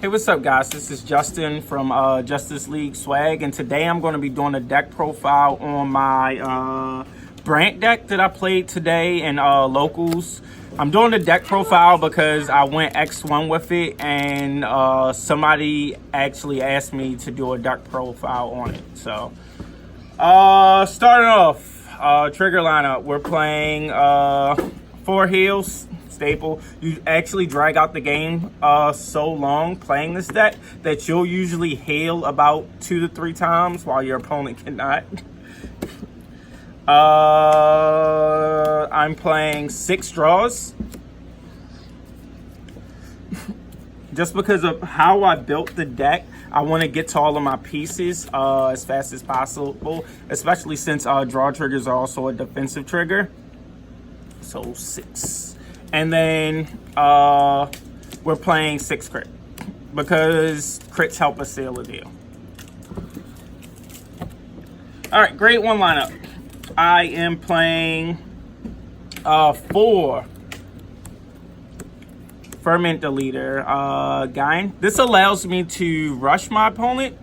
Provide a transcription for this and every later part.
Hey, what's up, guys? This is Justin from Justice League Swag, and today I'm going to be doing a deck profile on my Brandt deck that I played today in locals. I'm doing the deck profile because I went X1 with it, and somebody actually asked me to do a deck profile on it. So, starting off, trigger lineup. We're playing 4 heals. Staple. You actually drag out the game so long playing this deck that you'll usually heal about 2 to 3 times while your opponent cannot. I'm playing 6 draws just because of how I built the deck. I want to get to all of my pieces as fast as possible, especially since draw triggers are also a defensive trigger. So 6. And then we're playing 6 crit because crits help us seal the deal. All right, grade 1 lineup. I am playing 4 Ferment Deleter Gain. This allows me to rush my opponent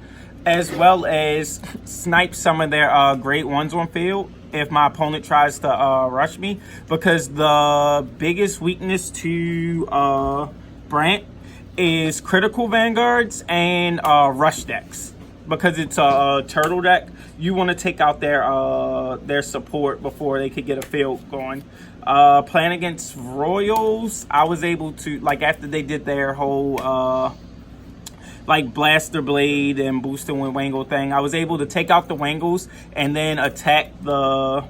as well as snipe some of their grade 1s on field if my opponent tries to rush me, because the biggest weakness to Brandt is critical vanguards and rush decks. Because it's a turtle deck, you want to take out their support before they could get a field going. Playing against Royals, I was able to, like, after they did their whole like Blaster Blade and Booster and Wangle thing, I was able to take out the Wangles and then attack the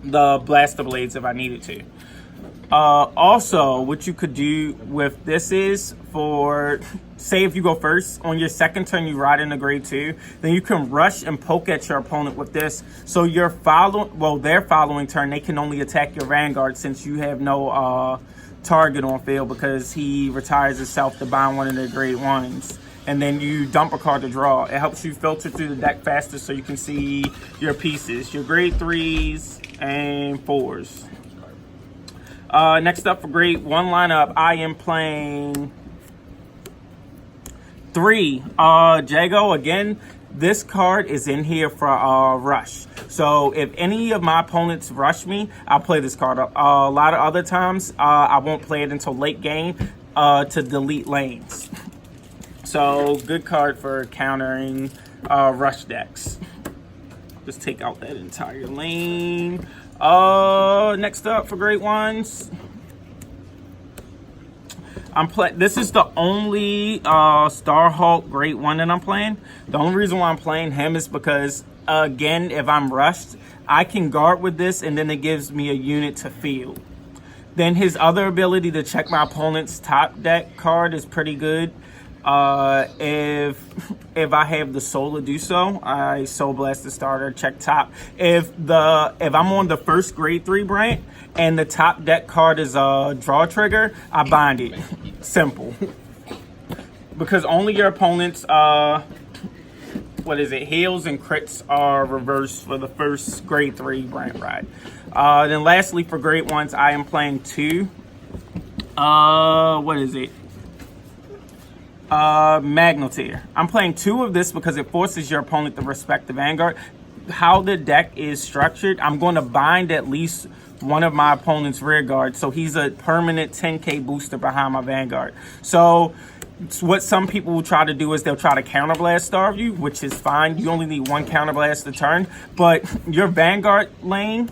Blaster Blades if I needed to. Also, what you could do with this is, for, say if you go first, on your second turn you ride into grade 2, then you can rush and poke at your opponent with this. So your their following turn, they can only attack your Vanguard since you have no target on field because he retires himself to bind one of their grade 1s. And then you dump a card to draw. It helps you filter through the deck faster so you can see your pieces, your grade 3s and 4s. Next up for grade 1 lineup, I am playing 3 Jago. Again, this card is in here for rush. So if any of my opponents rush me, I'll play this card. A lot of other times, I won't play it until late game to delete lanes. So good card for countering rush decks. Just take out that entire lane. Next up for grade 1s, this is the only Starhawk grade 1 that I'm playing. The only reason why I'm playing him is because, again, if I'm rushed, I can guard with this and then it gives me a unit to field. Then his other ability to check my opponent's top deck card is pretty good. If I have the soul to do so, I soul blast the starter, check top. If I'm on the first grade 3 Brandt and the top deck card is a draw trigger, I bind it. Simple. Because only your opponent's heals and crits are reversed for the first grade 3 Brandt ride. Then lastly for grade 1s, I am playing 2. Magneteer. I'm playing 2 of this because it forces your opponent to respect the Vanguard. How the deck is structured, I'm going to bind at least one of my opponent's rear guard, so he's a permanent 10k booster behind my Vanguard. So what some people will try to do is they'll try to counterblast starve you, which is fine. You only need 1 counterblast a turn, but your Vanguard lane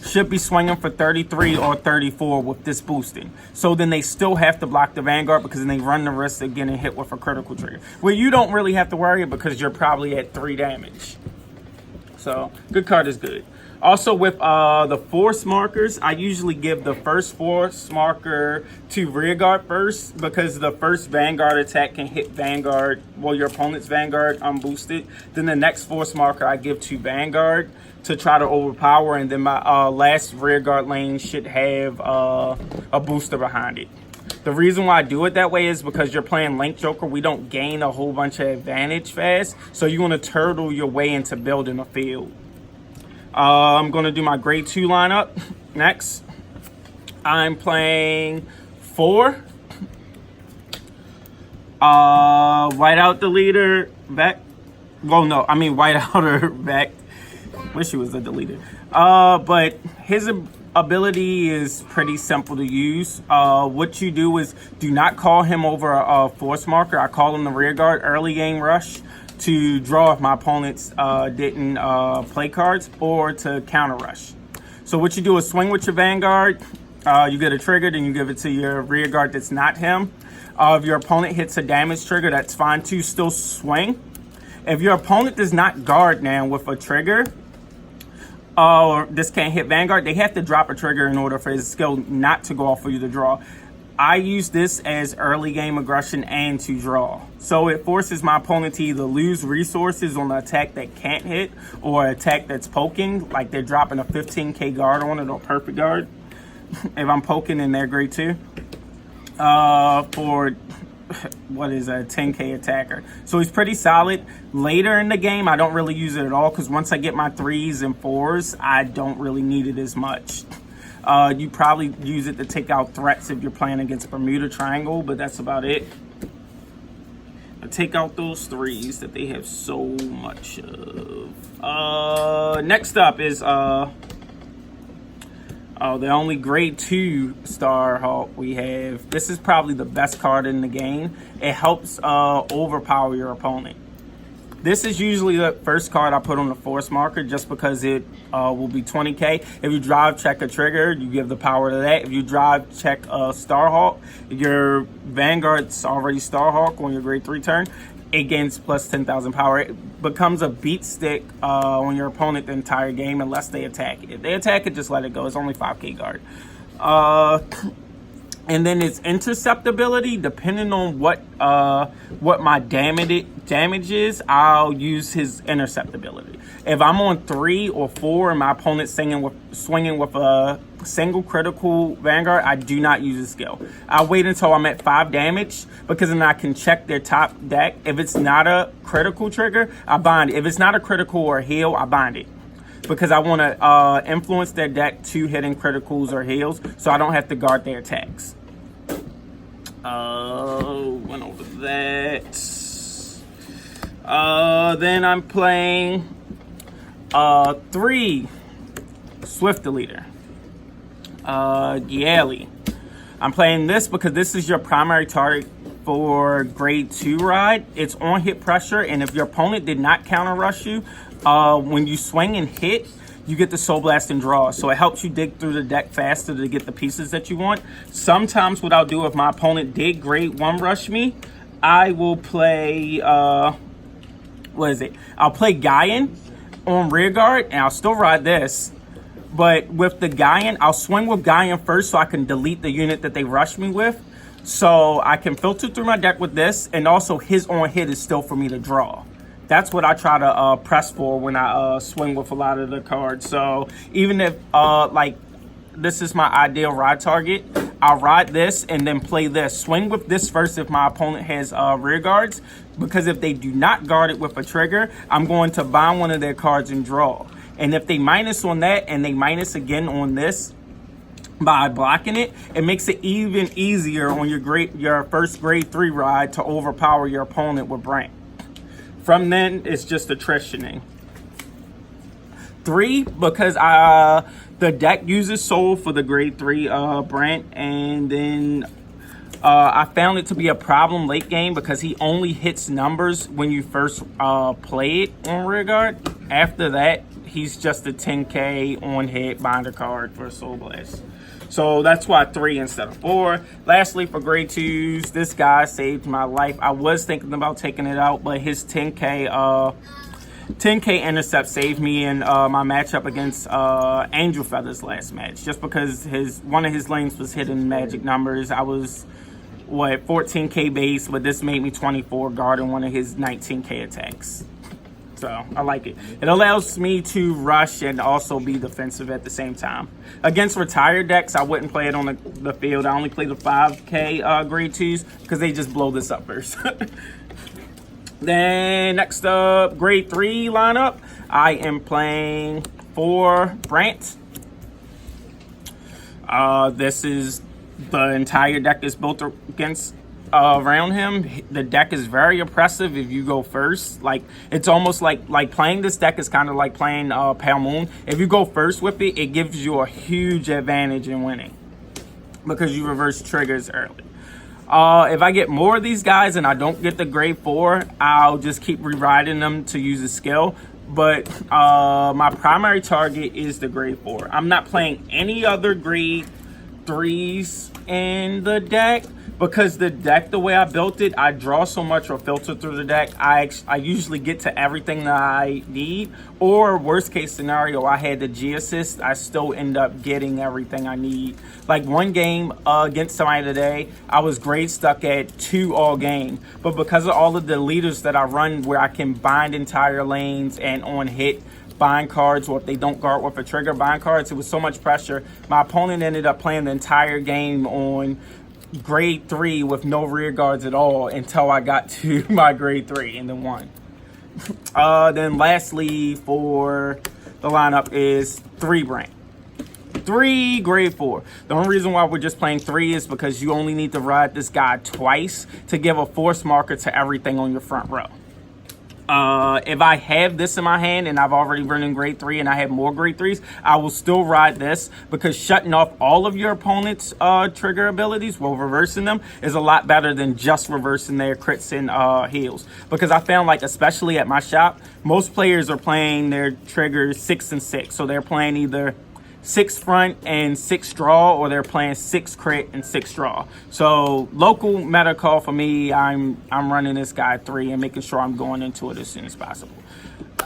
should be swinging for 33 or 34 with this boosting. So then they still have to block the Vanguard because then they run the risk of getting hit with a critical trigger. Well, you don't really have to worry because you're probably at 3 damage. So good card is good. Also with the force markers, I usually give the first force marker to rearguard first because the first Vanguard attack can hit Vanguard, well, your opponent's Vanguard unboosted. Then the next force marker I give to Vanguard to try to overpower, and then my last rearguard lane should have a booster behind it. The reason why I do it that way is because you're playing Link Joker. We don't gain a whole bunch of advantage fast, so you want to turtle your way into building a field. I'm going to do my grade 2 lineup next. I'm playing 4 White out the leader, back. Well, no, I mean white outer back. Wish he was the deleter. But his ability is pretty simple to use. What you do is do not call him over a force marker. I call him the rear guard early game rush to draw if my opponents didn't play cards, or to counter rush. So what you do is swing with your Vanguard. You get a trigger, then you give it to your rear guard that's not him. If your opponent hits a damage trigger, that's fine too. Still swing. If your opponent does not guard now with a trigger, or this can't hit Vanguard, they have to drop a trigger in order for his skill not to go off for you to draw. I use this as early game aggression and to draw. So it forces my opponent to either lose resources on the attack that can't hit, or attack that's poking, like they're dropping a 15k guard on it, or perfect guard. If I'm poking in their grade 2. For what is a 10k attacker. So he's pretty solid. Later in the game, I don't really use it at all, because once I get my 3s and 4s, I don't really need it as much. You probably use it to take out threats if you're playing against Bermuda Triangle, but that's about it. Take out those 3s that they have so much of. Next up is the only grade 2 Starhawk we have. This is probably the best card in the game. It helps overpower your opponent. This is usually the first card I put on the force marker, just because it will be 20k. If you drive check a trigger, you give the power to that. If you drive check a Starhawk, your Vanguard's already Starhawk on your grade 3 turn, it gains plus 10,000 power. It becomes a beat stick on your opponent the entire game unless they attack it. If they attack it, just let it go. It's only 5k guard. And then its interceptability, depending on what my damage is, I'll use his interceptability. If I'm on 3 or 4 and my opponent's swinging with a single critical Vanguard, I do not use his skill. I wait until I'm at 5 damage, because then I can check their top deck. If it's not a critical trigger, I bind it. If it's not a critical or heal, I bind it, because I want to influence their deck to hitting criticals or heals, so I don't have to guard their attacks. Went over that. Then I'm playing 3 Swift Deleter. Yali. I'm playing this because this is your primary target for grade 2 ride. It's on hit pressure, and if your opponent did not counter rush you, when you swing and hit, you get the Soul Blast and draw. So it helps you dig through the deck faster to get the pieces that you want. Sometimes what I'll do, if my opponent did grade 1 rush me, I will play, I'll play Gaian on rear guard, and I'll still ride this. But with the Gaian, I'll swing with Gaian first so I can delete the unit that they rushed me with. So I can filter through my deck with this, and also his on hit is still for me to draw. That's what I try to press for when I swing with a lot of the cards. So even if like this is my ideal ride target, I'll ride this and then play this. Swing with this first if my opponent has rear guards, because if they do not guard it with a trigger, I'm going to bind one of their cards and draw. And if they minus on that and they minus again on this by blocking it, it makes it even easier on your first grade 3 ride to overpower your opponent with Brandt. From then, it's just attritioning. 3, because the deck uses Soul for the grade 3 Brandt, and then I found it to be a problem late game because he only hits numbers when you first play it on rear guard. After that, he's just a 10k on hit binder card for Soul Blast. So that's why 3 instead of 4. Lastly, for grade 2s, this guy saved my life. I was thinking about taking it out, but his 10k intercept saved me in my matchup against Angel Feathers last match. Just because one of his lanes was hitting magic numbers. I was 14k base, but this made me 24 guarding one of his 19k attacks. So I like it. It allows me to rush and also be defensive at the same time. Against retired decks, I wouldn't play it on the field. I only play the 5k grade 2s because they just blow this up first. Then next up, grade 3 lineup. I am playing 4 Brandt. This is the entire deck is built against around him. The deck is very oppressive if you go first. Like, it's almost like playing this deck is kind of like playing Pale Moon. If you go first with it, it gives you a huge advantage in winning because you reverse triggers early. If I get more of these guys and I don't get the grade 4, I'll just keep rewriting them to use a skill. But my primary target is the grade 4. I'm not playing any other grade 3s in the deck because the deck, the way I built it, I draw so much or filter through the deck, I usually get to everything that I need. Or worst case scenario, I had the G assist, I still end up getting everything I need. Like one game against somebody today, I was grade stuck at 2 all game. But because of all of the leaders that I run where I can bind entire lanes and on hit, bind cards, or if they don't guard with a trigger, bind cards, it was so much pressure. My opponent ended up playing the entire game on grade 3 with no rear guards at all until I got to my grade 3 and then won. Then lastly for the lineup is 3 Brandt. 3 grade 4. The only reason why we're just playing 3 is because you only need to ride this guy twice to give a force marker to everything on your front row. If I have this in my hand and I've already run in grade 3 and I have more grade 3s, I will still ride this because shutting off all of your opponent's trigger abilities while reversing them is a lot better than just reversing their crits and heals. Because I found, like, especially at my shop, most players are playing their triggers 6 and 6. So they're playing either 6 front and 6 draw, or they're playing 6 crit and 6 draw. So local meta call for me, I'm running this guy 3 and making sure I'm going into it as soon as possible.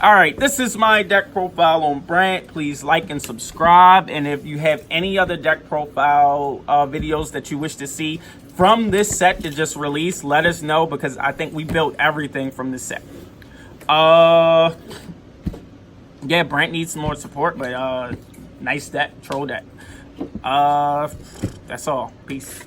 All right, this is my deck profile on Brandt. Please like and subscribe. And if you have any other deck profile videos that you wish to see from this set that just released, let us know because I think we built everything from this set. Yeah, Brandt needs some more support, but nice deck, troll deck. That's all. Peace.